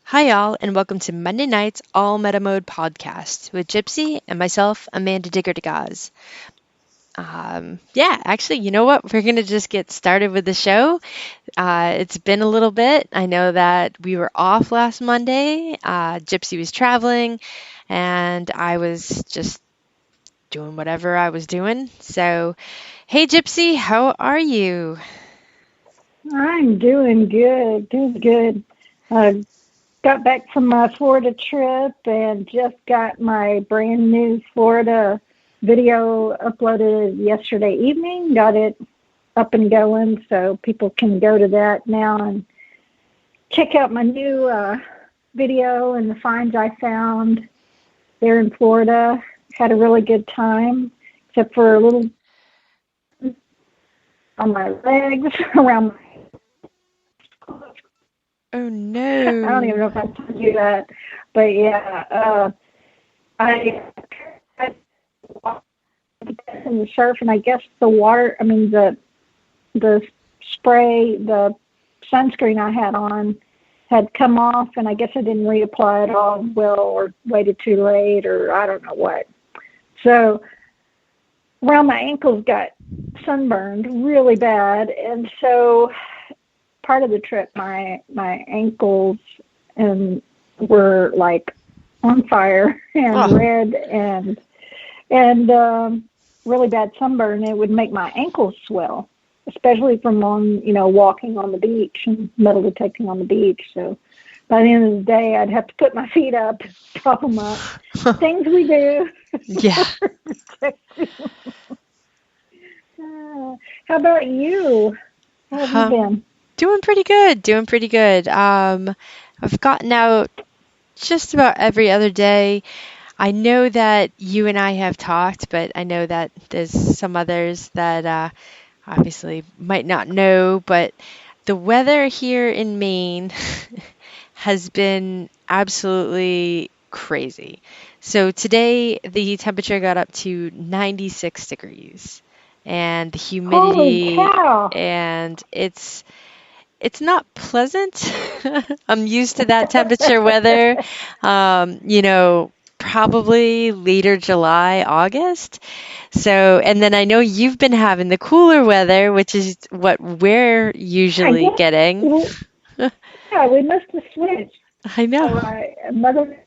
Hi, y'all, and welcome to Monday night's All Meta Mode podcast with Gypsy and myself, Amanda Digger-DeGaz. Actually, you know what? We're going to just get started with the show. It's been a little bit. I know that we were off last Monday. Gypsy was traveling, and I was just doing whatever I was doing. So, hey, Gypsy, how are you? I'm doing good, doing good. I got back from my Florida trip and just got my brand new Florida video uploaded yesterday evening. Got it up and going so people can go to that now and check out my new video and the finds I found there in Florida. Had a really good time, except for a little on my legs, around my Oh, I don't even no. know if I told you that, but yeah, I walked in the surf, and I guess the water. I mean the spray, the sunscreen I had on had come off, and I guess I didn't reapply it all well, or waited too late, or I don't know what. So around my ankles got sunburned really bad, and so part of the trip, my ankles and were like on fire and Oh, red and really bad sunburn. It would make my ankles swell, especially from walking on the beach and metal detecting on the beach. So by the end of the day, I'd have to put my feet up, prop them up. Things we do. yeah. How about you? How have you Um, been? Doing pretty good, doing pretty good. I've gotten out just about every other day. I know that you and I have talked, but I know that there's some others that obviously might not know, but the weather here in Maine has been absolutely crazy. So today the temperature got up to 96 degrees and the Holy humidity cow! and it's not pleasant. I'm used to that temperature weather. Probably later July, August. So, and then I know you've been having the cooler weather, which is what we're I usually guess, getting. yeah, we must have switched. I know. So mother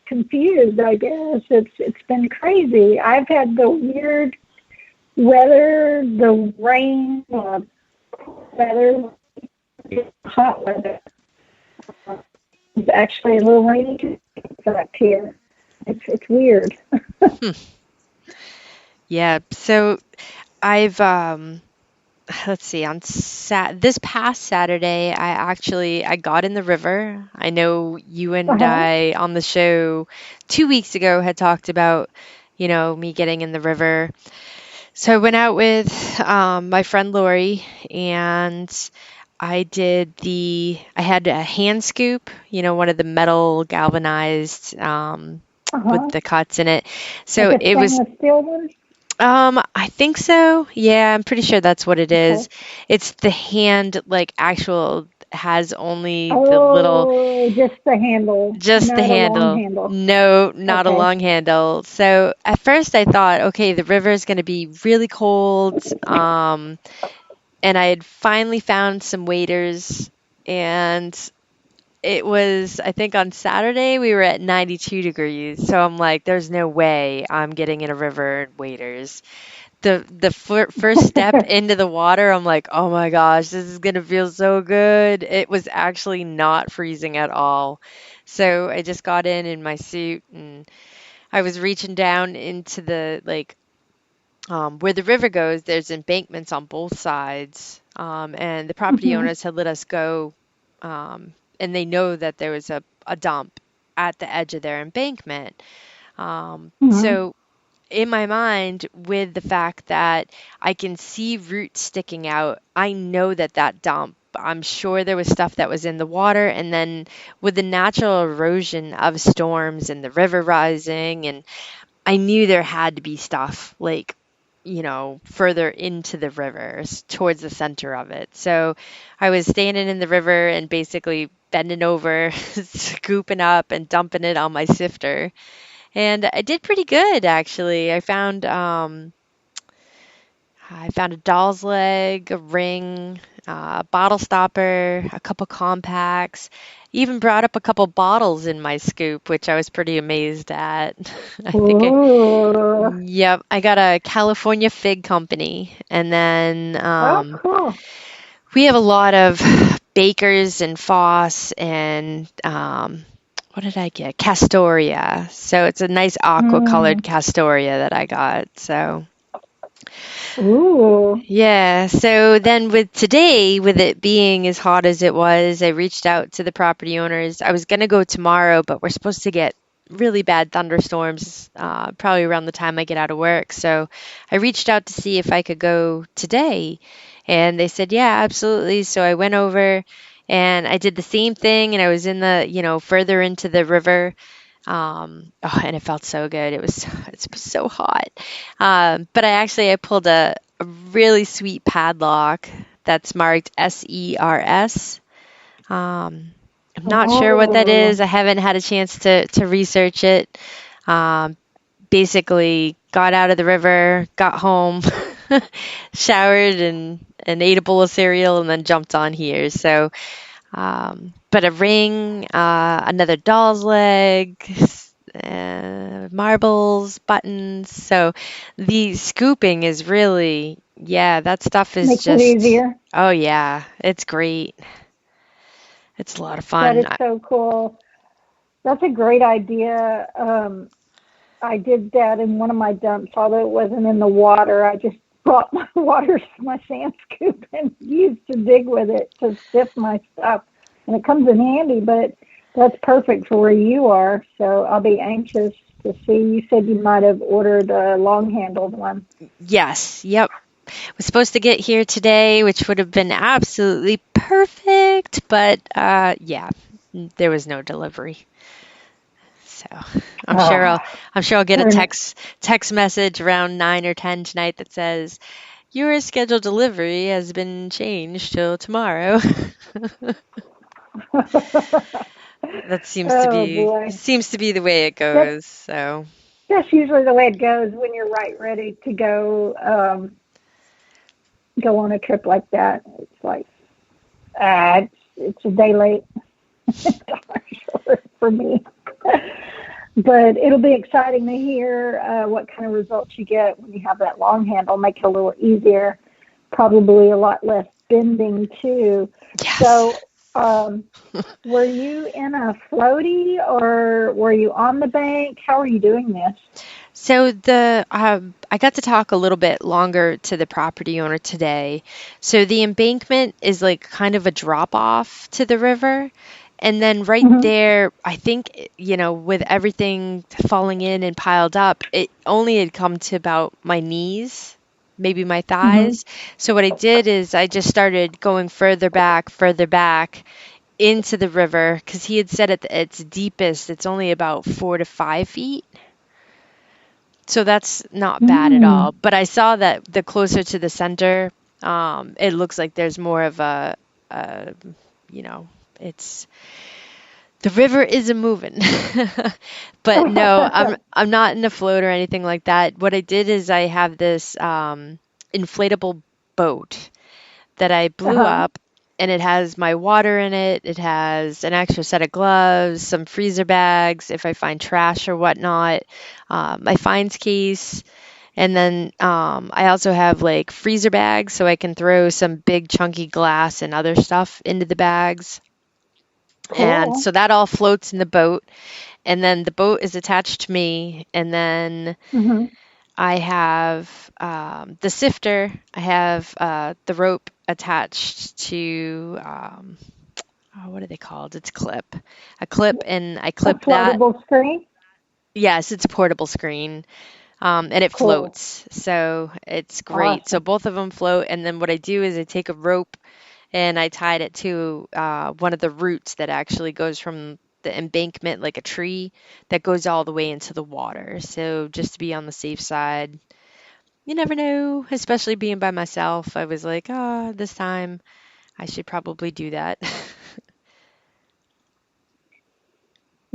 confused. I guess it's been crazy. I've had the weird weather, the rain, weather, hot weather. It's actually a little rainy back here. It's weird. Hmm. Yeah. So I've let's see, this past Saturday, I got in the river. I know you Uh and huh. I on the show 2 weeks ago had talked about, me getting in the river. So I went out with my friend Lori and I had a hand scoop, one of the metal galvanized Uh with huh. the cuts in it. Like So a it was stainless steel one. I think so. Yeah, I'm pretty sure that's what it Okay. is. It's the hand, like actual, has only the little, Oh, just the handle, just the not a long handle. handle. No, not a Okay. long handle. So at first I thought, okay, the river is going to be really cold. And I had finally found some waders, and it was, I think on Saturday we were at 92 degrees. So I'm like, there's no way I'm getting in a river in waders. The first step into the water, I'm like, oh my gosh, this is gonna feel so good. It was actually not freezing at all. So I just got in my suit and I was reaching down into the where the river goes. There's embankments on both sides, and the property Mhm. owners had let us go, and they know that there was a dump at the edge of their embankment. Mhm. So in my mind, with the fact that I can see roots sticking out, I know that dump, I'm sure there was stuff that was in the water. And then with the natural erosion of storms and the river rising, and I knew there had to be stuff like, further into the river towards the center of it. So I was standing in the river and basically bending over, scooping up and dumping it on my sifter. And I did pretty good actually. I found a doll's leg, a ring, a bottle stopper, a couple compacts. Even brought up a couple bottles in my scoop, which I was pretty amazed at. I think Ooh. yep, I got a California Fig Company, and then Oh, cool. we have a lot of Bakers and Foss and what did I get? Castoria. So it's a nice aqua colored Mm. Castoria that I got. So Ooh. yeah, so then with today, with it being as hot as it was, I reached out to the property owners. I was going to go tomorrow, but we're supposed to get really bad thunderstorms probably around the time I get out of work. So I reached out to see if I could go today, and they said, yeah, absolutely. So I went over and I did the same thing, and I was in further into the river. Oh, and it felt so good. It was so hot. But I pulled a really sweet padlock that's marked SERS. I'm not sure what that Oh. is. I haven't had a chance to research it. Um, Basically, got out of the river, got home, showered, and ate a bowl of cereal, and then jumped on here. So but a ring, another doll's leg, marbles, buttons. So the scooping is really, yeah, that stuff is Makes it just, easier. oh yeah, it's great. It's a lot of That fun. is so cool. That's a great idea. I did that in one of my dumps, although it wasn't in the water. I just brought my sand scoop, and used to dig with it to sift my stuff. And it comes in handy, but that's perfect for where you are. So I'll be anxious to see. You said you might have ordered a long-handled one. Yes, yep. Was supposed to get here today, which would have been absolutely perfect, but yeah, there was no delivery. So I'm sure I'll Ah, I'm sure I'll get a darn it. text message around 9 or 10 tonight that says your scheduled delivery has been changed till tomorrow. That Oh boy. seems to be the way it That goes. So that's usually the way it goes when you're ready to go on a trip like that. It's like it's a day late. Sure for me. But it'll be exciting to hear what kind of results you get when you have that long handle. Make it a little easier, probably a lot less bending too. yes. So, were you in a floaty or were you on the bank? How are you doing this? So the I got to talk a little bit longer to the property owner today. So the embankment is like kind of a drop off to the river. And then right Mm-hmm. there, I think, with everything falling in and piled up, it only had come to about my knees, maybe my Mm-hmm. thighs. So what I did is I just started going further back into the river because he had said at its deepest, it's only about 4 to 5 feet. So that's not bad at Mm. all. But I saw that the closer to the center, it looks like there's more of a you know, it's the river is a moving. But no, I'm not in a float or anything like that. What I did is I have this inflatable boat that I blew Uh-huh. up, and it has my water in it. It has an extra set of gloves, some freezer bags if I find trash or whatnot, my finds case, and then I also have like freezer bags so I can throw some big chunky glass and other stuff into the bags. And Cool. so that all floats in the boat, and then the boat is attached to me, and then Mm-hmm. I have the sifter. I have the rope attached to what are they called? It's a clip, and I A clip that. floatable screen. Yes, it's a portable screen, and it Cool. floats, so it's great. So Awesome. both of them float, and then what I do is I take a rope and I tied it to one of the roots that actually goes from the embankment, like a tree that goes all the way into the water. So just to be on the safe side. You never know, especially being by myself. I was like, this time I should probably do that.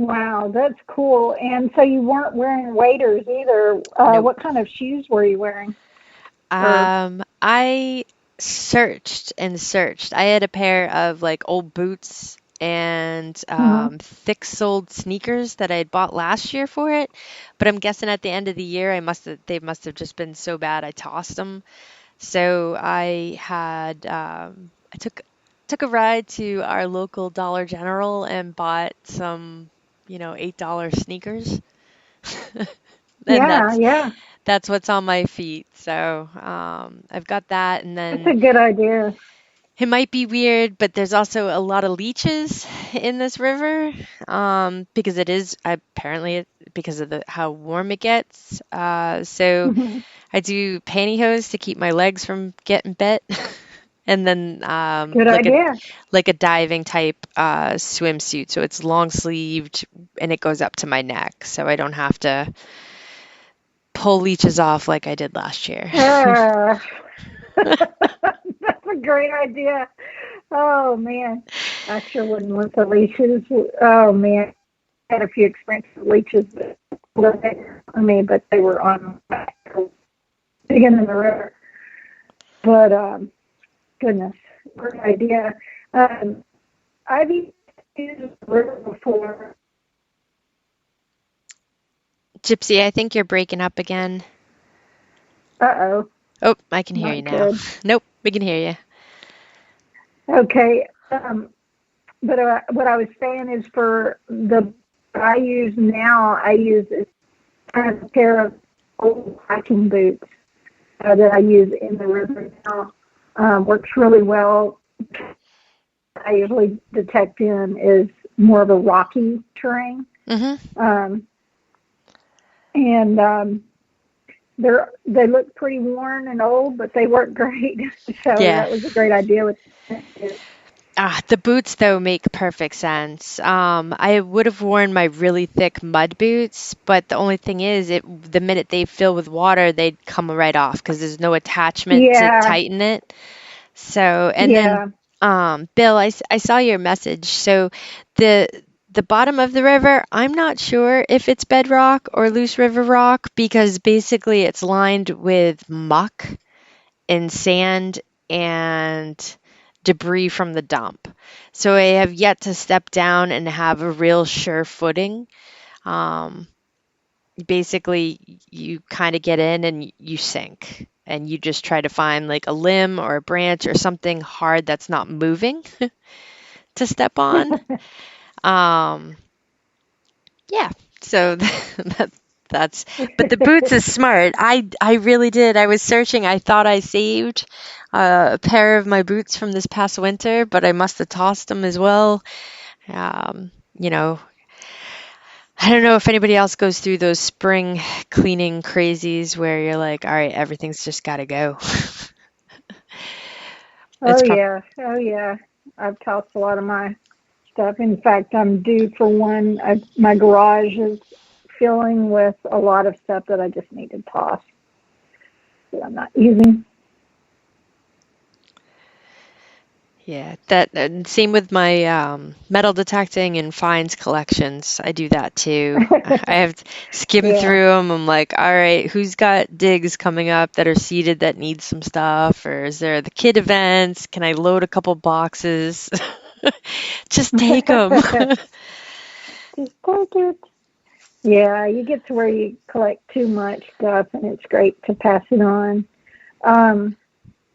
Wow, that's cool. And so you weren't wearing waders either. Nope. What kind of shoes were you wearing? Or I searched and searched. I had a pair of like old boots and mhm. thick-soled sneakers that I had bought last year for it, but I'm guessing at the end of the year they must have just been so bad I tossed them. So I took a ride to our local Dollar General and bought some, $8 sneakers. And Yeah, yeah, that's what's on my feet. So I've got that, and that's then a good idea. it might be weird, but there's also a lot of leeches in this river because it is apparently because of the how warm it gets. So Mhm. I do pantyhose to keep my legs from getting bit, and then Good idea. like a diving type swimsuit. So it's long sleeved and it goes up to my neck, so I don't have to pull leeches off like I did last year. Uh, that's a great idea. Oh man, I sure wouldn't want the leashes. Oh man, I had a few experiences with leeches, but but they were on digging in the river. But goodness, great idea. Um, I've used the river before. Gypsy, I think you're breaking up again. Uh-oh, Oh, I can hear you not now. good. Nope, we can hear you. Okay, but what I was saying is for the I use now, I use a pair of old hiking boots that I use in the river now. Works really well. I usually detect in is more of a rocky terrain, Hmm. um, and they look pretty worn and old, but they work great. So Yeah. that was a great idea with. The boots though make perfect sense. I would have worn my really thick mud boots, but the only thing is, the minute they fill with water, they'd come right off because there's no attachment to Yeah, tighten it. So, and then, yeah. Bill, I saw your message. So the the bottom of the river, I'm not sure if it's bedrock or loose river rock because basically it's lined with muck and sand and debris from the dump. So I have yet to step down and have a real sure footing. Um, Basically, you kind of get in and you sink. And you just try to find like a limb or a branch or something hard that's not moving to step on. Um, yeah, so that's but the boots is smart. I really did. I was searching. I thought I saved a pair of my boots from this past winter, but I must have tossed them as well. You know, I don't know if anybody else goes through those spring cleaning crazies where you're like, all right, everything's just got to go. Oh It's probably yeah, oh yeah. I've tossed a lot of my stuff. In fact, I'm due for one. My garage is filling with a lot of stuff that I just need to toss that I'm not using. yeah. That and same with my metal detecting and finds collections. I do that too. I have to skim Yeah. through them. I'm like, all right, who's got digs coming up that are seeded that need some stuff, or is there the kid events? Can I load a couple boxes? Just take them. Just take it. Yeah, you get to where you collect too much stuff, and it's great to pass it on. Um,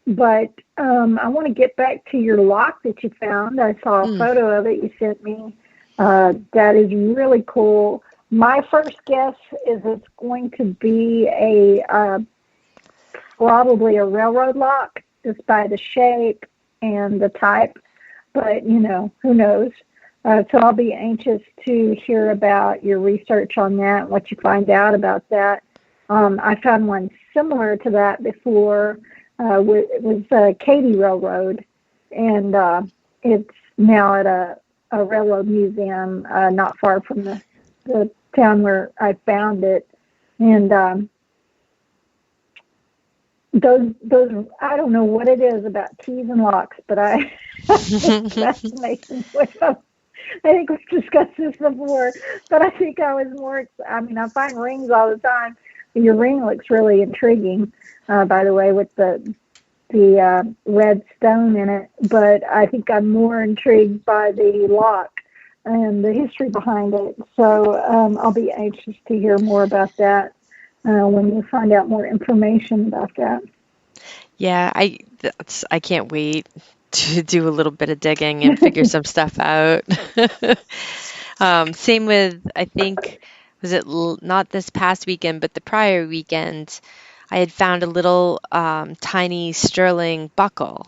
but I want to get back to your lock that you found. I saw a Mm, photo of it you sent me. That is really cool. My first guess is it's going to be a probably a railroad lock, just by the shape and the type. But who knows? So I'll be anxious to hear about your research on that, what you find out about that. I found one similar to that before. It was Katy Railroad, and it's now at a railroad museum not far from the town where I found it. And those I don't know what it is about keys and locks, but I I'm fascinated with them. I think we've discussed this before, but I think I was more. I mean, I find rings all the time. Your ring looks really intriguing, by the way, with the red stone in it. But I think I'm more intrigued by the lock and the history behind it. So I'll be anxious to hear more about that when you find out more information about that. Yeah, I can't wait to do a little bit of digging and figure some stuff out. Same with, I think, was it not this past weekend, but the prior weekend, I had found a little tiny sterling buckle,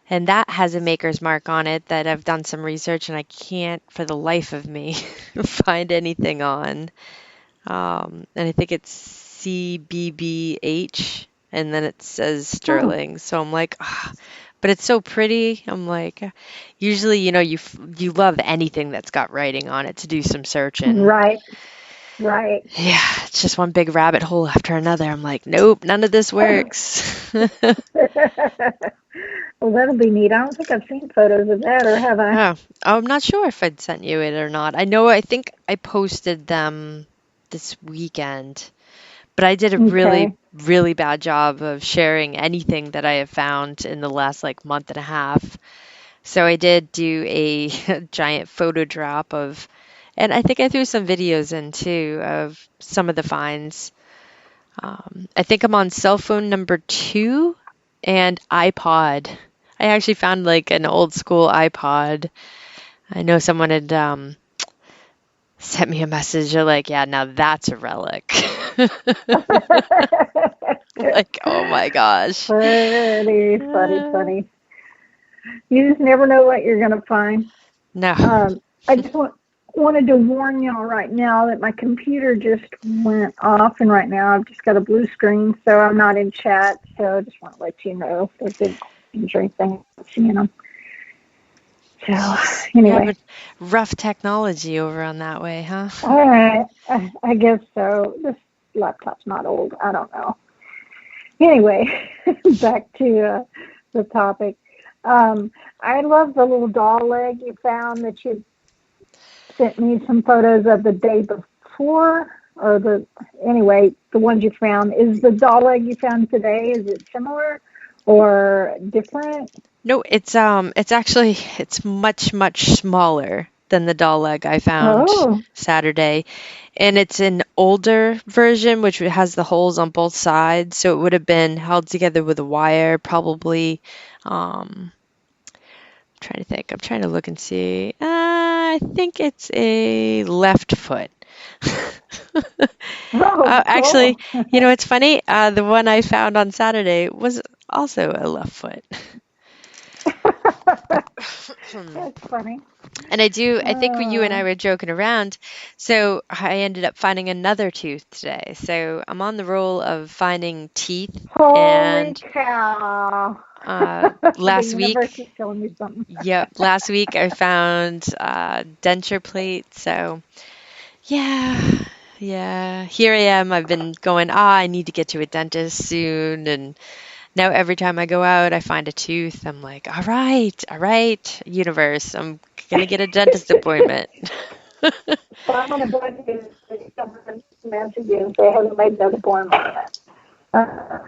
and that has a maker's mark on it that I've done some research and I can't for the life of me find anything on. And I think it's CBBH, and then it says Oh, sterling. So I'm like, ah, but it's so pretty. I'm like, usually, you love anything that's got writing on it to do some searching. right, right. Yeah, it's just one big rabbit hole after another. I'm like, nope, none of this works. Well, that'll be neat. I don't think I've seen photos of that, or have I? Oh, I'm not sure if I'd sent you it or not. I think I posted them this weekend. But I did a really, Okay. really bad job of sharing anything that I have found in the last like month and a half. So I did do a giant photo drop of, and I think I threw some videos in too of some of the finds. I think I'm on cell phone number 2 and iPod. I actually found like an old school iPod. I know someone had sent me a message. They're like, yeah, now that's a relic. Like, oh my gosh. Funny, funny, Uh, funny. You just never know what you're going to find. no. I just wanted to warn y'all right now that my computer just went off, and right now I've just got a blue screen, so I'm not in chat. So I just want to let you know if there's any anything, you know. So Jeez, you're anyway, having rough technology over on that way, huh? all right, I guess so. This laptop's not old. I don't know. Anyway, back to the topic. I love the little doll leg you found that you sent me some photos of the day before, or the ones you found. Is the doll leg you found today, is it similar or different? No, it's actually it's much, much smaller than the doll leg I found Oh, Saturday. And it's an older version which has the holes on both sides, so it would have been held together with a wire, probably trying to think. I'm trying to look and see. I think it's a left foot. oh, Actually, cool. it's funny. The one I found on Saturday was also a left foot. That's funny. And I think when you and Uh, I were joking around, so I ended up finding another tooth today. So I'm on the roll of finding teeth. Holy And cow. The last universe week, is telling me something. yep, last week I found denture plate. So yeah, yeah. Here I am. I've been going, I need to get to a dentist soon. And now every time I go out, I find a tooth. I'm like, all right, universe, I'm gonna get a dentist appointment. So I'm going to go ahead and message you and say, have you made another appointment yet? Uh,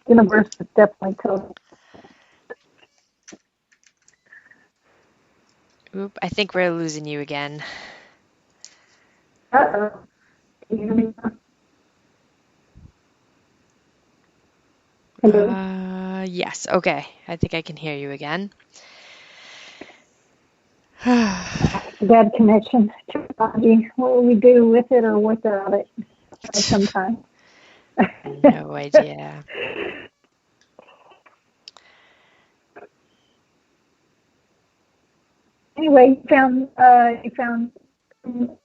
universe is definitely telling me. Oop, I think we're losing you again. Uh-oh. Can you hear me? Hello? Yes, okay. I think I can hear you again. Bad connection. Technology. What will we do with it or without it sometimes? No idea. Anyway, you found, you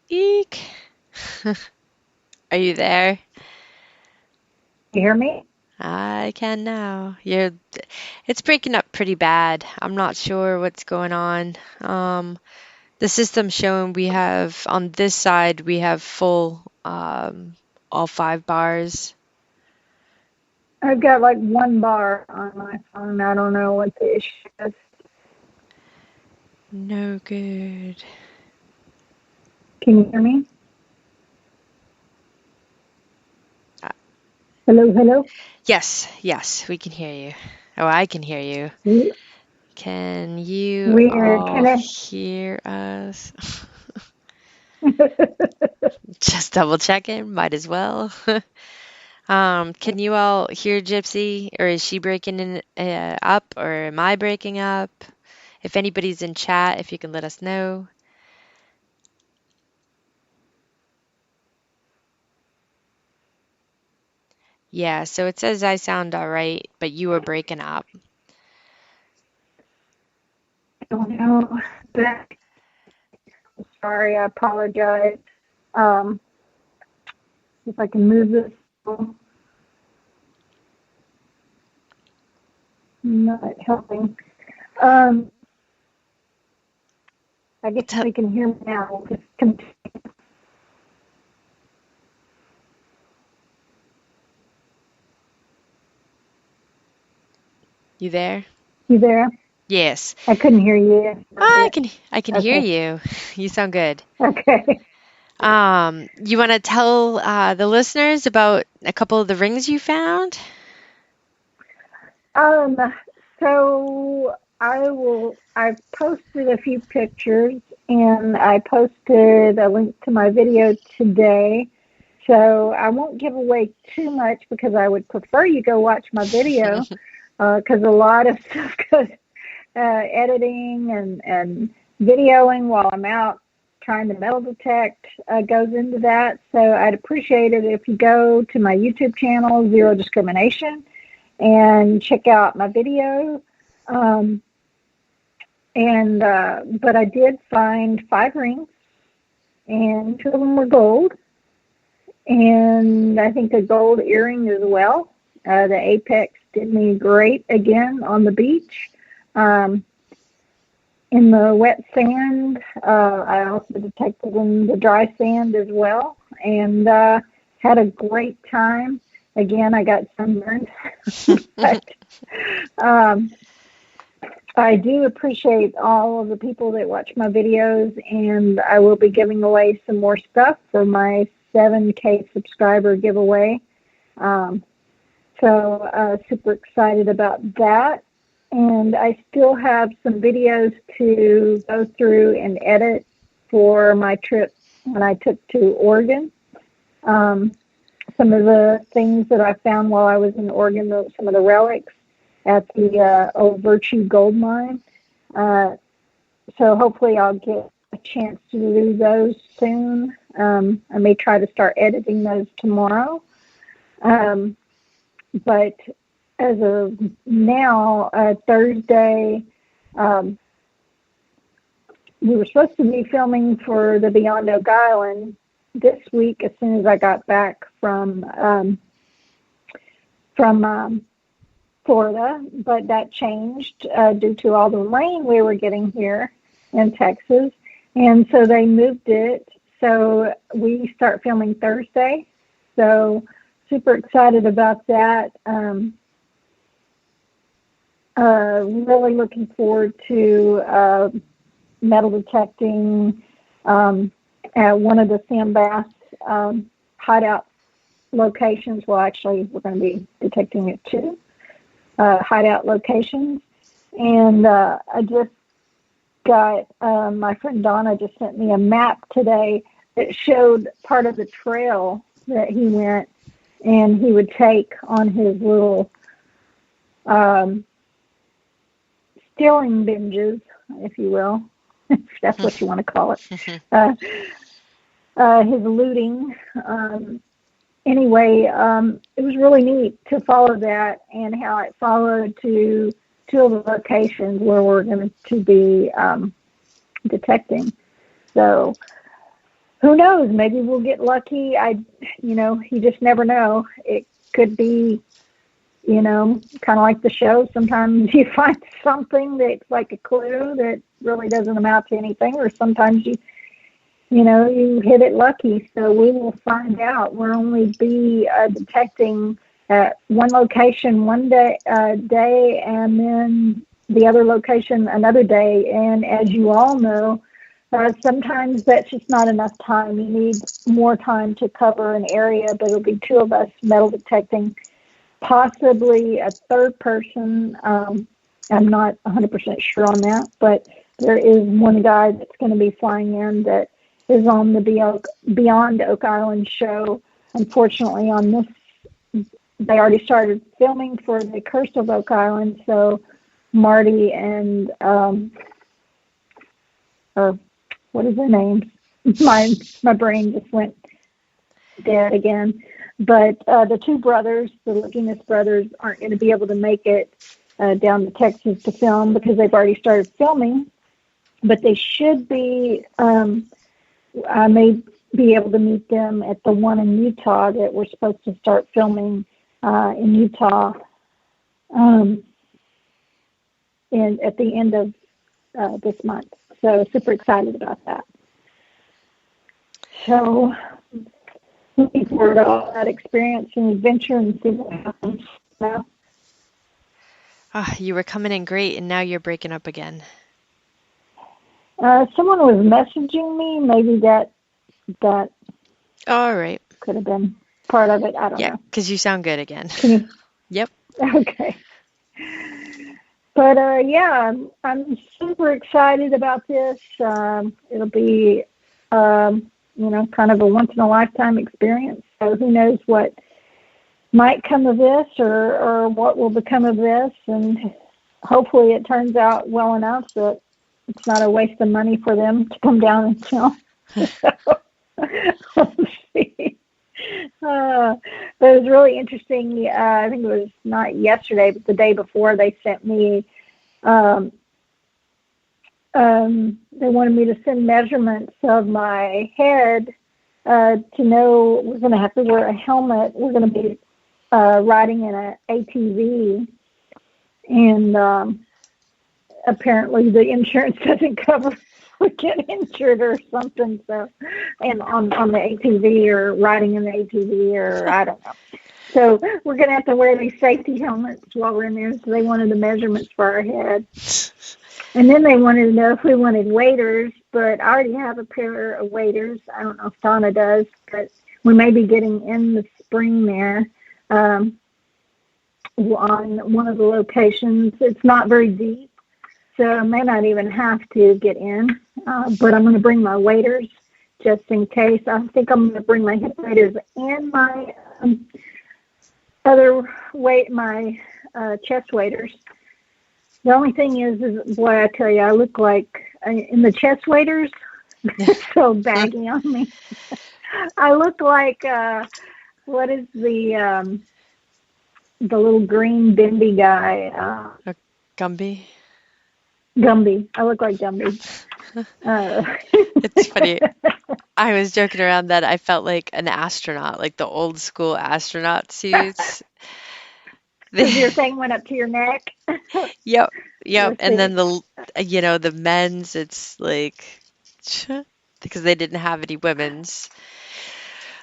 Eek. Are you there? hear me? I can now. It's breaking up pretty bad. I'm not sure what's going on. The system's showing we have on this side we have full all 5 bars. I've got like one bar on my phone. I don't know what the issue is. No good. Can you hear me? Uh, Hello, hello? Yes, we can hear you. Oh, I can hear you. Can you Weird. all Can I? hear us? Just double checking, might as well. Can you all hear Gypsy, or is she breaking up, or am I breaking up? If anybody's in chat, if you can let us know. Yeah, so it says I sound all right, but you were breaking up. I don't know. Sorry, I apologize. If I can move this. Not helping. I guess they can hear me now. Just continue. You there? You there? Yes. I couldn't hear you for a bit. I can hear Okay. you. You sound good. Okay. You want to tell the listeners about a couple of the rings you found? Um, so I posted a few pictures and I posted a link to my video today. So I won't give away too much because I would prefer you go watch my video because a lot of stuff goes editing and videoing while I'm out trying to metal detect goes into that. So I'd appreciate it if you go to my YouTube channel, Zero Discrimination, and check out my video. But I did find 5 rings, and 2 of them were gold, and I think a gold earring as well. The Apex did me great again on the beach. In the wet sand, I also detected in the dry sand as well, and had a great time. Again, I got sunburned, but I do appreciate all of the people that watch my videos, and I will be giving away some more stuff for my 7K subscriber giveaway. So super excited about that. And I still have some videos to go through and edit for my trip when I took to Oregon. Some of the things that I found while I was in Oregon, some of the relics at the Old Virtue Gold Mine. So hopefully I'll get a chance to do those soon. I may try to start editing those tomorrow. But as of now, Thursday, we were supposed to be filming for the Beyond Oak Island this week as soon as I got back from Florida, but that changed due to all the rain we were getting here in Texas, and so they moved it. So we start filming Thursday. So super excited about that. Really looking forward to metal detecting at one of the sand bass hideout locations. Well, actually, we're going to be detecting it too. Hideout locations. And I just got, my friend Donna just sent me a map today that showed part of the trail that he went and he would take on his little stealing binges, if you will, if that's what you want to call it. His looting. Anyway, it was really neat to follow that and how it followed to 2 of the locations where we're going to be detecting. So who knows? Maybe we'll get lucky. You just never know. It could be, kind of like the show. Sometimes you find something that's like a clue that really doesn't amount to anything, or sometimes you hit it lucky. So we will find out. We'll only be detecting at one location one day, and then the other location another day. And as you all know, sometimes that's just not enough time. You need more time to cover an area, but it'll be two of us metal detecting, possibly a third person. I'm not 100% sure on that, but there is one guy that's going to be flying in that is on the Beyond Oak Island show. Unfortunately, on this, they already started filming for the Curse of Oak Island, so Marty and, or what is their name? My brain just went dead again. But the two brothers, the Lagunas brothers, aren't going to be able to make it down to Texas to film because they've already started filming. But they should be, I may be able to meet them at the one in Utah that we're supposed to start filming in Utah at the end of this month. So super excited about that. So looking forward to all that experience and adventure and see what happens. Now. You were coming in great, and now you're breaking up again. Someone was messaging me. Maybe that All right. could have been part of it. I don't know. Yeah, because you sound good again. Can you? Yep. Okay. But yeah, I'm super excited about this. It'll be, kind of a once in a lifetime experience. So who knows what might come of this or what will become of this. And hopefully it turns out well enough that it's not a waste of money for them to come down and film. So we'll see. But it was really interesting. I think it was not yesterday, but the day before, they sent me, they wanted me to send measurements of my head to know we're going to have to wear a helmet. We're going to be riding in an ATV, and apparently the insurance doesn't cover we get injured or something. So, and on the ATV or riding in the ATV or I don't know. So we're going to have to wear these safety helmets while we're in there. So they wanted the measurements for our head. And then they wanted to know if we wanted waders, but I already have a pair of waders. I don't know if Donna does, but we may be getting in the spring there on one of the locations. It's not very deep, so I may not even have to get in, but I'm going to bring my waders just in case. I think I'm going to bring my hip waders and my my chest waders. The only thing is, boy, I tell you, I look like, in the chest waders, it's so baggy on me. I look like, what is the little green Bimby guy? Gumby? Gumby. I look like Gumby. It's funny. I was joking around that I felt like an astronaut, like the old school astronaut suits. Your thing went up to your neck. Yep. And then the men's, it's like, because they didn't have any women's.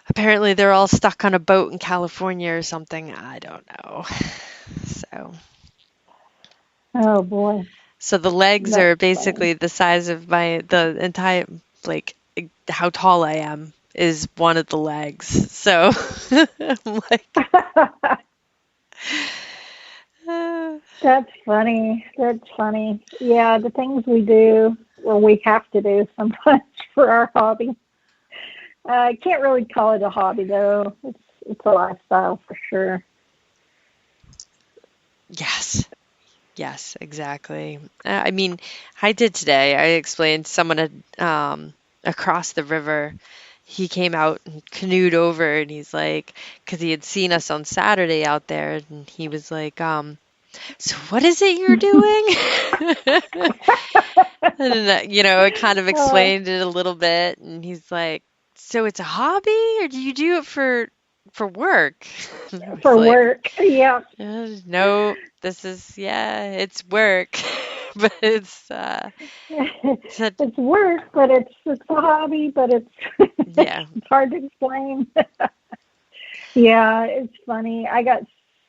Apparently they're all stuck on a boat in California or something. I don't know. So. Oh boy. So the legs are basically the size of the entire, like, how tall I am is one of the legs. So I'm like. That's funny. Yeah, the things we do, or we have to do sometimes for our hobby. I can't really call it a hobby, though. It's a lifestyle for sure. Yes, exactly. I mean, I did today. I explained someone across the river. He came out and canoed over, and he's like, because he had seen us on Saturday out there, and he was like, so what is it you're doing? And, it kind of explained it a little bit, and he's like, so it's a hobby, or do you do it for work? For work, yeah. No, it's work, but it's work, but it's a hobby, but it's yeah. it's hard to explain. Yeah, it's funny.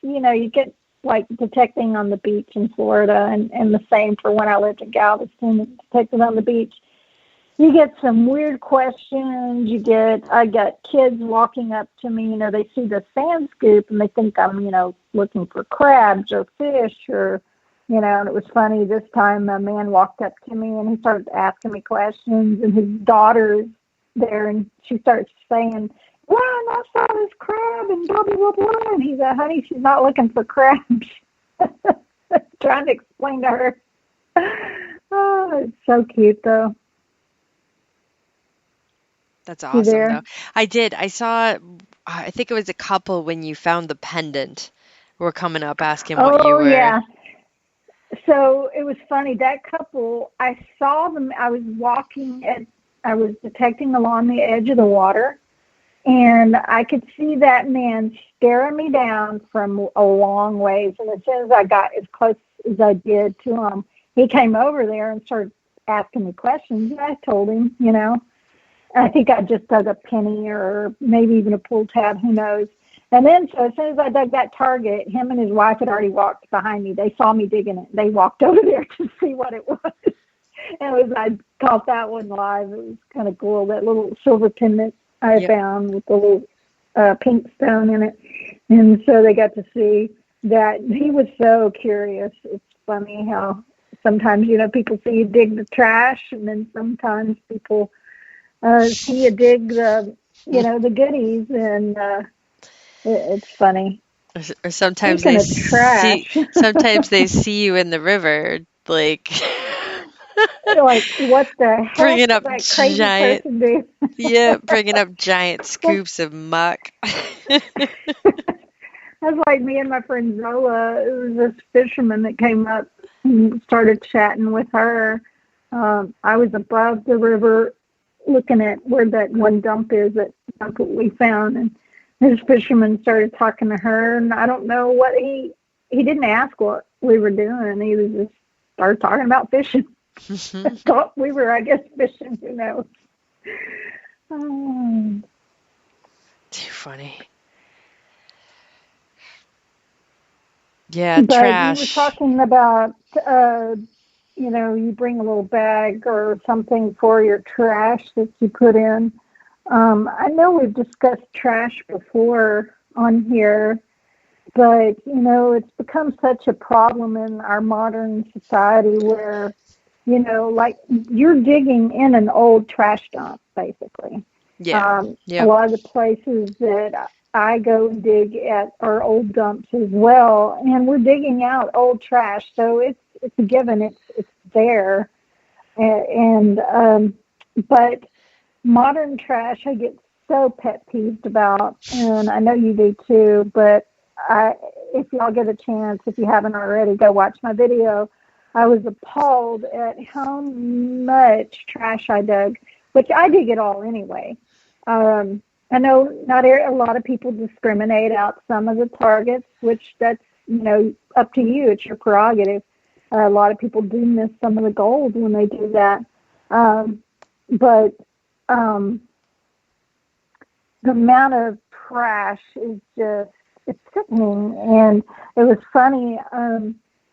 You get like detecting on the beach in Florida, and the same for when I lived in Galveston and detected on the beach. You get some weird questions. I got kids walking up to me, they see the sand scoop and they think I'm, looking for crabs or fish and it was funny. This time a man walked up to me and he started asking me questions, and his daughter's there and she starts saying, "Run, I saw this crab and blah, blah, blah, blah." And he said, "Honey, she's not looking for crabs." Trying to explain to her. Oh, it's so cute though. That's You awesome, though. there? I did. I saw, I think it was a couple when you found the pendant were coming up asking what you Oh, were. yeah. So it was funny. That couple, I saw them. I was detecting along the edge of the water, and I could see that man staring me down from a long ways. And as soon as I got as close as I did to him, he came over there and started asking me questions. And I told him. I think I just dug a penny or maybe even a pull tab, who knows. And then, so as soon as I dug that target, him and his wife had already walked behind me. They saw me digging it. They walked over there to see what it was. And I caught that one live. It was kind of cool. That little silver pendant I Yep. found with the little pink stone in it. And so they got to see that. He was so curious. It's funny how sometimes, people see you dig the trash, and then sometimes people see you dig the goodies, and it's funny. Or sometimes Speaking they of see, trash, sometimes they see you in the river, like like what the heck bringing did up that crazy giant, person do? yeah, bringing up giant scoops of muck. That's like me and my friend Zola. It was this fisherman that came up and started chatting with her. I was above the river looking at where that one dump is, that dump that we found, and this fisherman started talking to her, and I don't know what he didn't ask what we were doing. He was just started talking about fishing. I thought we were, I guess, fishing. Who knows? Um, Too funny. Yeah, but you were trash. talking about, you bring a little bag or something for your trash that you put in. I know we've discussed trash before on here, but it's become such a problem in our modern society where, like you're digging in an old trash dump, basically. Yeah. A Yep. lot of the places that I go and dig at are old dumps as well, and we're digging out old trash, so it's a given. It's there, and but modern trash I get so pet peeved about, and I know you do too. But if y'all get a chance, if you haven't already, go watch my video. I was appalled at how much trash I dug, which I dig it all anyway. I know not a lot of people discriminate out some of the targets, which that's up to you. It's your prerogative. A lot of people do miss some of the gold when they do that, but um, the amount of trash is just, it's sickening. And it was funny.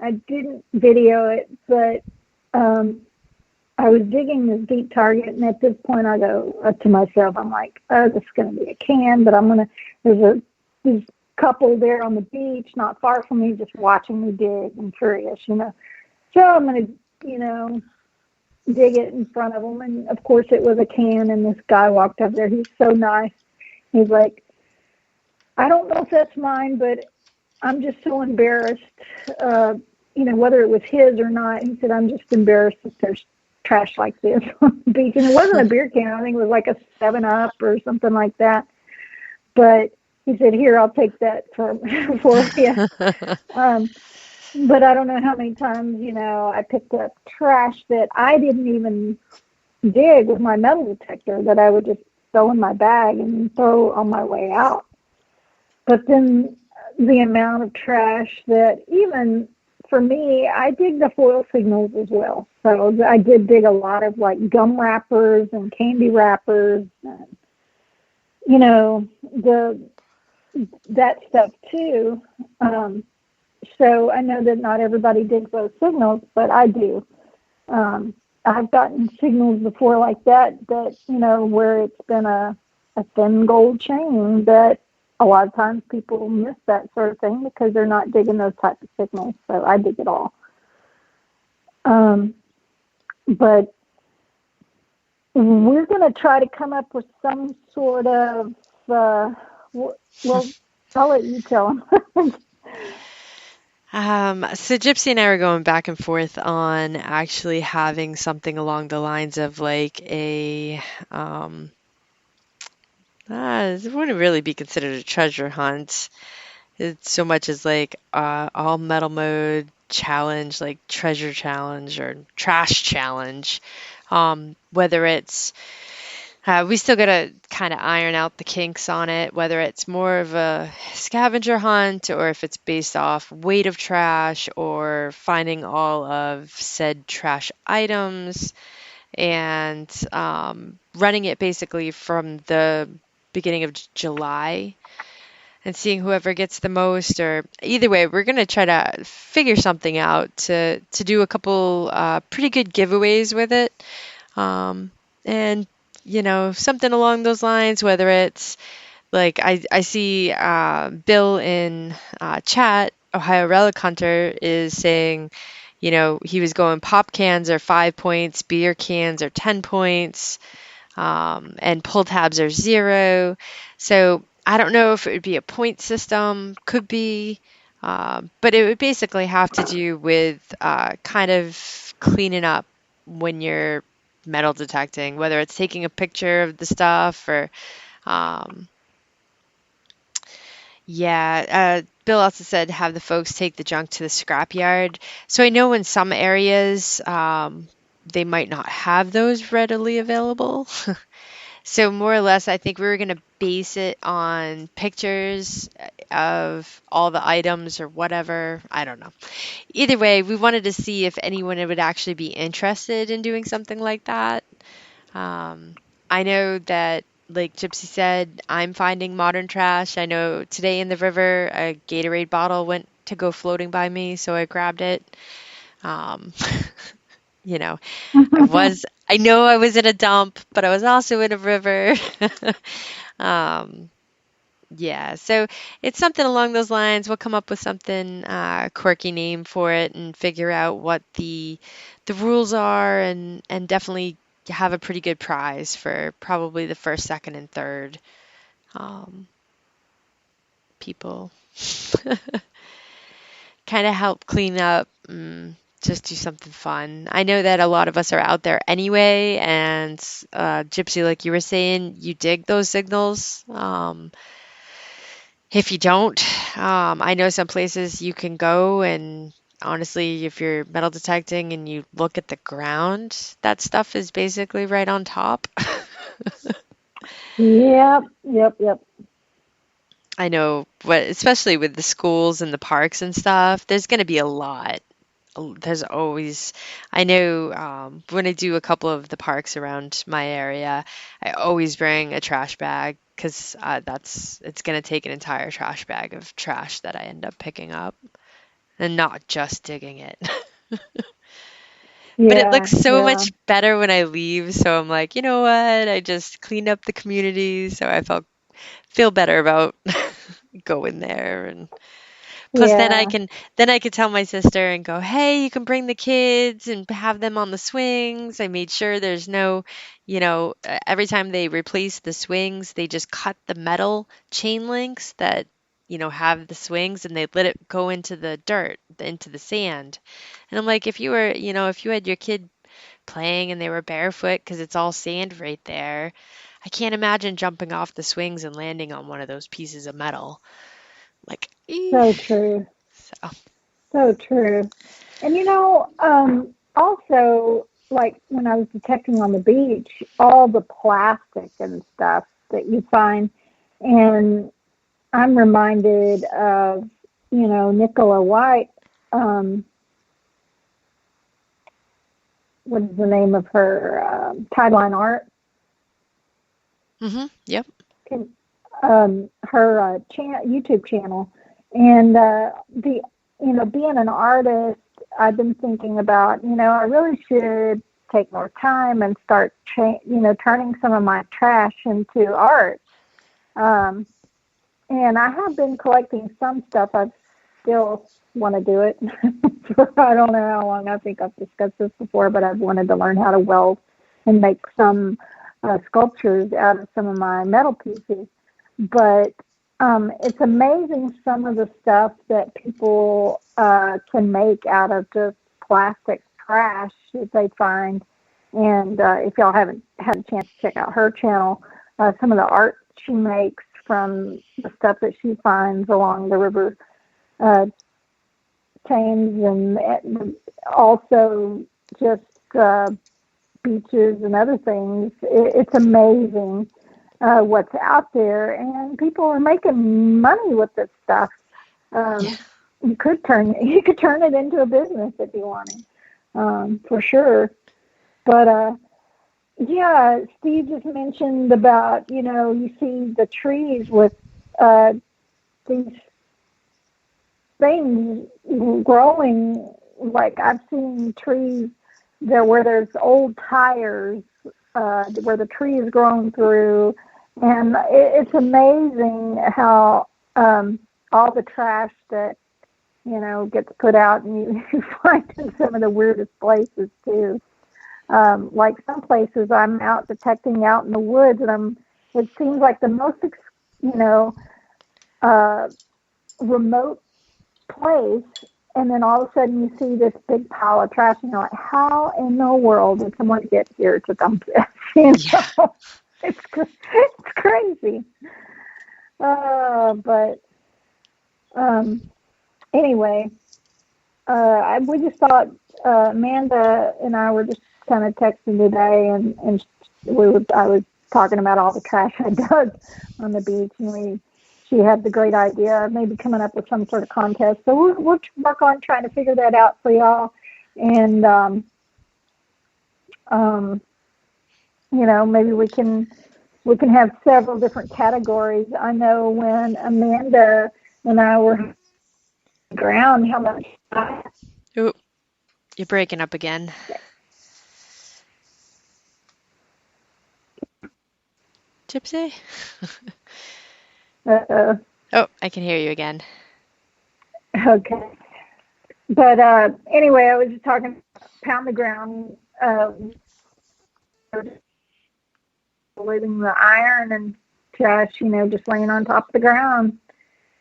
I didn't video it, but I was digging this deep target, and at this point I go to myself, I'm like, oh, this is going to be a can, but there's a couple there on the beach not far from me just watching me dig and curious. So I'm going to, dig it in front of them. And of course it was a can, and this guy walked up there. He's so nice. He's like, I don't know if that's mine, but I'm just so embarrassed, whether it was his or not. He said, I'm just embarrassed that there's trash like this on the beach. And it wasn't a beer can. I think it was like a 7-Up or something like that. But he said, here, I'll take that for you. But I don't know how many times, I picked up trash that I didn't even dig with my metal detector, that I would just throw in my bag and throw on my way out. But then the amount of trash that, even for me, I dig the foil signals as well. So I did dig a lot of like gum wrappers and candy wrappers. And, the that stuff too. Um, so I know that not everybody digs those signals, but I do. I've gotten signals before like that, where it's been a thin gold chain that a lot of times people miss that sort of thing because they're not digging those types of signals. So I dig it all. Um, but we're going to try to come up with some sort of, well, I'll let you tell them. So Gypsy and I were going back and forth on actually having something along the lines of like um, it wouldn't really be considered a treasure hunt. It's so much as like all metal mode challenge, like treasure challenge or trash challenge. Whether it's we still gotta kind of iron out the kinks on it, whether it's more of a scavenger hunt or if it's based off weight of trash or finding all of said trash items and running it basically from the beginning of July and seeing whoever gets the most. Or either way, we're gonna try to figure something out to do a couple pretty good giveaways with it. And something along those lines, whether it's like I see Bill in chat, Ohio Relic Hunter is saying, he was going pop cans are 5 points, beer cans are 10 points, and pull tabs are 0. So I don't know if it would be a point system, could be, but it would basically have to do with kind of cleaning up when you're metal detecting, whether it's taking a picture of the stuff or, um, yeah. Bill also said have the folks take the junk to the scrapyard. So I know in some areas they might not have those readily available. So more or less, I think we were going to base it on pictures of all the items or whatever. I don't know. Either way, we wanted to see if anyone would actually be interested in doing something like that. Um, I know that, like Gypsy said, I'm finding modern trash. I know today in the river, a Gatorade bottle went to go floating by me, so I grabbed it. Um, you know, I know I was in a dump, but I was also in a river. Um, yeah, so it's something along those lines. We'll come up with something quirky name for it and figure out what the rules are and definitely have a pretty good prize for probably the first, second, and third um, people. Kind of help clean up, just do something fun. I know that a lot of us are out there anyway, and Gypsy, like you were saying, you dig those signals. If you don't, I know some places you can go and honestly, if you're metal detecting and you look at the ground, that stuff is basically right on top. Yep, yep, yep. I know, but especially with the schools and the parks and stuff, there's going to be a lot. There's always, I know when I do a couple of the parks around my area, I always bring a trash bag because it's going to take an entire trash bag of trash that I end up picking up and not just digging it. But it Yeah, looks so yeah, much better when I leave, so I'm like, you know what? I just cleaned up the community, so I feel better about going there. And plus yeah. then I could tell my sister and go, "Hey, you can bring the kids and have them on the swings." I made sure there's no, every time they replace the swings, they just cut the metal chain links that, have the swings and they let it go into the dirt, into the sand. And I'm like, if you had your kid playing and they were barefoot because it's all sand right there, I can't imagine jumping off the swings and landing on one of those pieces of metal. Like, So true. so. So true. And also, like when I was detecting on the beach, all the plastic and stuff that you find, and I'm reminded of, Nicola White. Um, what is the name of her Tideline Art? Mm-hmm. Yep. her YouTube channel, and the being an artist, I've been thinking about I really should take more time and start turning some of my trash into art. Um, and I have been collecting some stuff. I still want to do it. I don't know how long. I think I've discussed this before, but I've wanted to learn how to weld and make some sculptures out of some of my metal pieces. But it's amazing some of the stuff that people can make out of just plastic trash that they find. And if y'all haven't had a chance to check out her channel, some of the art she makes from the stuff that she finds along the river uh, chains, and also just beaches and other things. It's amazing what's out there, and people are making money with this stuff. Yeah. You could turn it into a business if you wanted, for sure. But yeah, Steve just mentioned about you see the trees with these things growing. Like I've seen trees there where there's old tires where the tree is growing through, and it's amazing how all the trash that gets put out, and you find in some of the weirdest places too. Like some places I'm out detecting out in the woods, and it seems like the most you know uh, remote place, and then all of a sudden you see this big pile of trash, and you're like, how in the world did someone get here to dump this? Yeah. It's crazy. But anyway, we just thought Amanda and I were just kind of texting today, and I was talking about all the trash I dug on the beach, and she had the great idea of maybe coming up with some sort of contest. So we'll work on trying to figure that out for y'all, and um, maybe we can have several different categories. I know when Amanda and I were on the ground, how much. Ooh, you're breaking up again. Gypsy? Uh, Oh, I can hear you again. okay. But anyway, I was just talking pound the ground, leaving the iron and trash, just laying on top of the ground,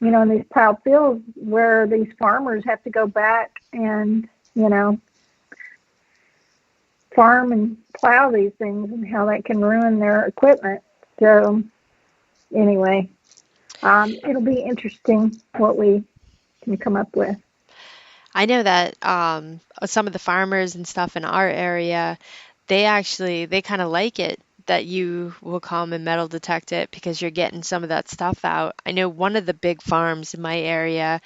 in these plowed fields where these farmers have to go back and, farm and plow these things, and how that can ruin their equipment. So anyway, it'll be interesting what we can come up with. I know that some of the farmers and stuff in our area, they kind of like it that you will come and metal detect it because you're getting some of that stuff out. I know one of the big farms in my area,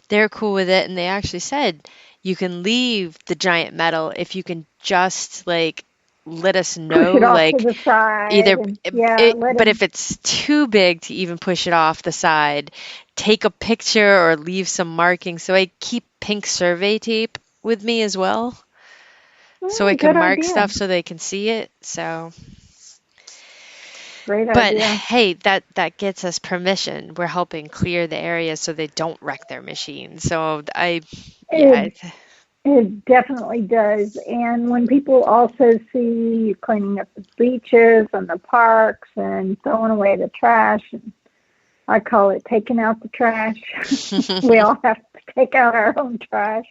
they're cool with it, and they actually said you can leave the giant metal if you can just like let us Push know, it off to like the side, either and yeah, let but if them. it's too big to even push it off the side, take a picture or leave some marking. So I keep pink survey tape with me as well, so I can Good mark idea. stuff so they can see it. So, Great but idea. hey, that gets us permission. We're helping clear the area so they don't wreck their machine. So yeah, It It definitely does. And when people also see you cleaning up the beaches and the parks and throwing away the trash, and I call it taking out the trash. We all have to take out our own trash.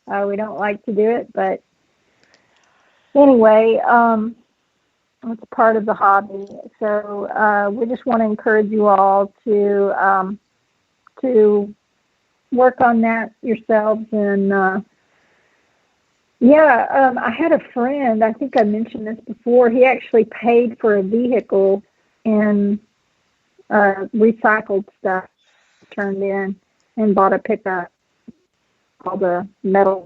We don't like to do it, but anyway, it's part of the hobby. So we just want to encourage you all to work on that yourselves. And yeah, I had a friend, I think I mentioned this before, he actually paid for a vehicle and recycled stuff turned in, and bought a pickup, all the metal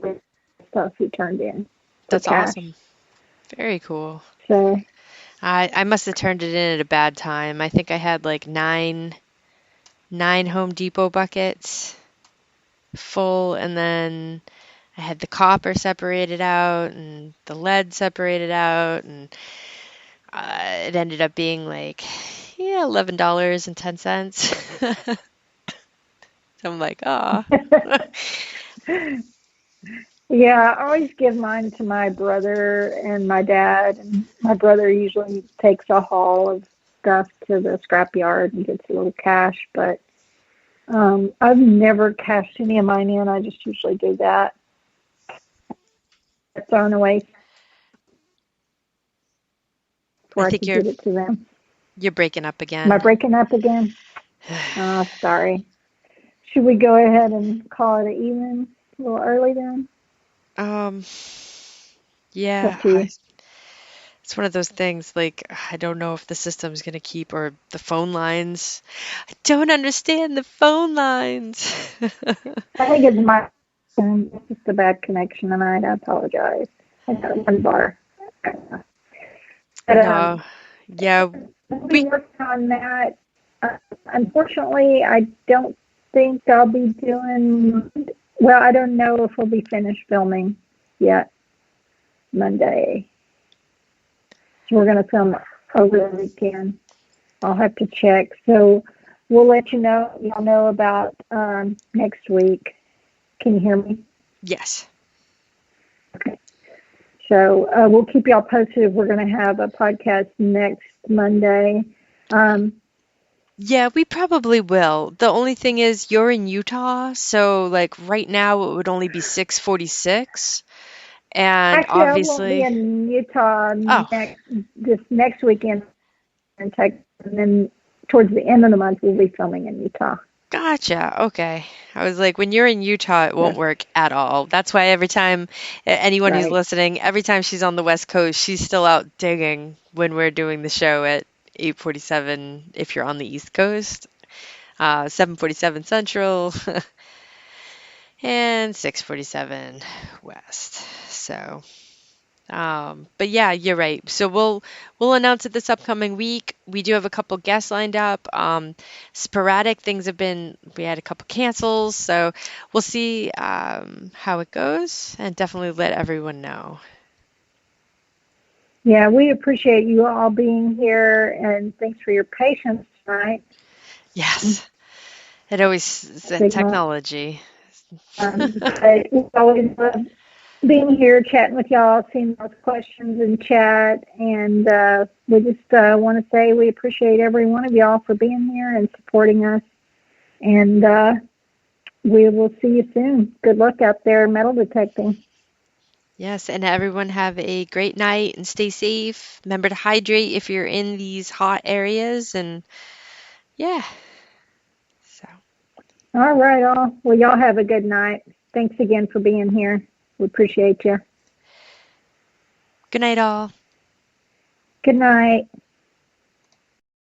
stuff he turned in for that's cash. awesome. Very cool. So I must have turned it in at a bad time. I think I had like nine Home Depot buckets full, and then I had the copper separated out and the lead separated out, and it ended up being like, yeah, $11.10. So I'm like, ah. Yeah, I always give mine to my brother and my dad. And my brother usually takes a haul of stuff to the scrapyard and gets a little cash. But I've never cashed any of mine in. I just usually do that. It's thrown away I before I think could give it to them. you're breaking up Am I again. breaking up again? Oh, sorry. Should we go ahead and call it an evening a little early then? Um, It's up yeah, to you. it's one of those things like I don't know if the system's gonna keep or the phone lines. I don't understand the phone lines. I think it's my it's just a bad connection tonight. I apologize. I got one bar. But No, yeah, we'll be we working on that. Unfortunately, I don't think I'll be doing. Well, I don't know if we'll be finished filming yet Monday. So we're going to film over the weekend. I'll have to check. So we'll let you know. Y'all know about next week. Can you hear me? yes. Okay. So we'll keep y'all posted. We're going to have a podcast next Monday. Yeah, we probably will. The only thing is you're in Utah, so like right now it would only be 6:46 and Actually, I won't be obviously in Utah oh, this next weekend in Texas, and then towards the end of the month we'll be filming in Utah. gotcha. Okay. I was like, when you're in Utah, it won't Yeah, work at all. That's why every time anyone who's right. listening, every time she's on the West Coast, she's still out digging when we're doing the show at 8:47 if you're on the East Coast, 7:47 Central, and 6:47 West. So, but yeah, you're right. So we'll announce it this upcoming week. We do have a couple guests lined up. Sporadic things have been. We had a couple cancels, so we'll see how it goes, and definitely let everyone know. Yeah, we appreciate you all being here, and thanks for your patience tonight. Yes, it always Sigma. technology. But we always love being here, chatting with y'all, seeing those questions in chat, and we just want to say we appreciate every one of y'all for being here and supporting us. And we will see you soon. Good luck out there metal detecting. Yes, and everyone have a great night and stay safe. Remember to hydrate if you're in these hot areas, and yeah. So All right, all. Well, y'all have a good night. Thanks again for being here. We appreciate you. good night, all. Good night.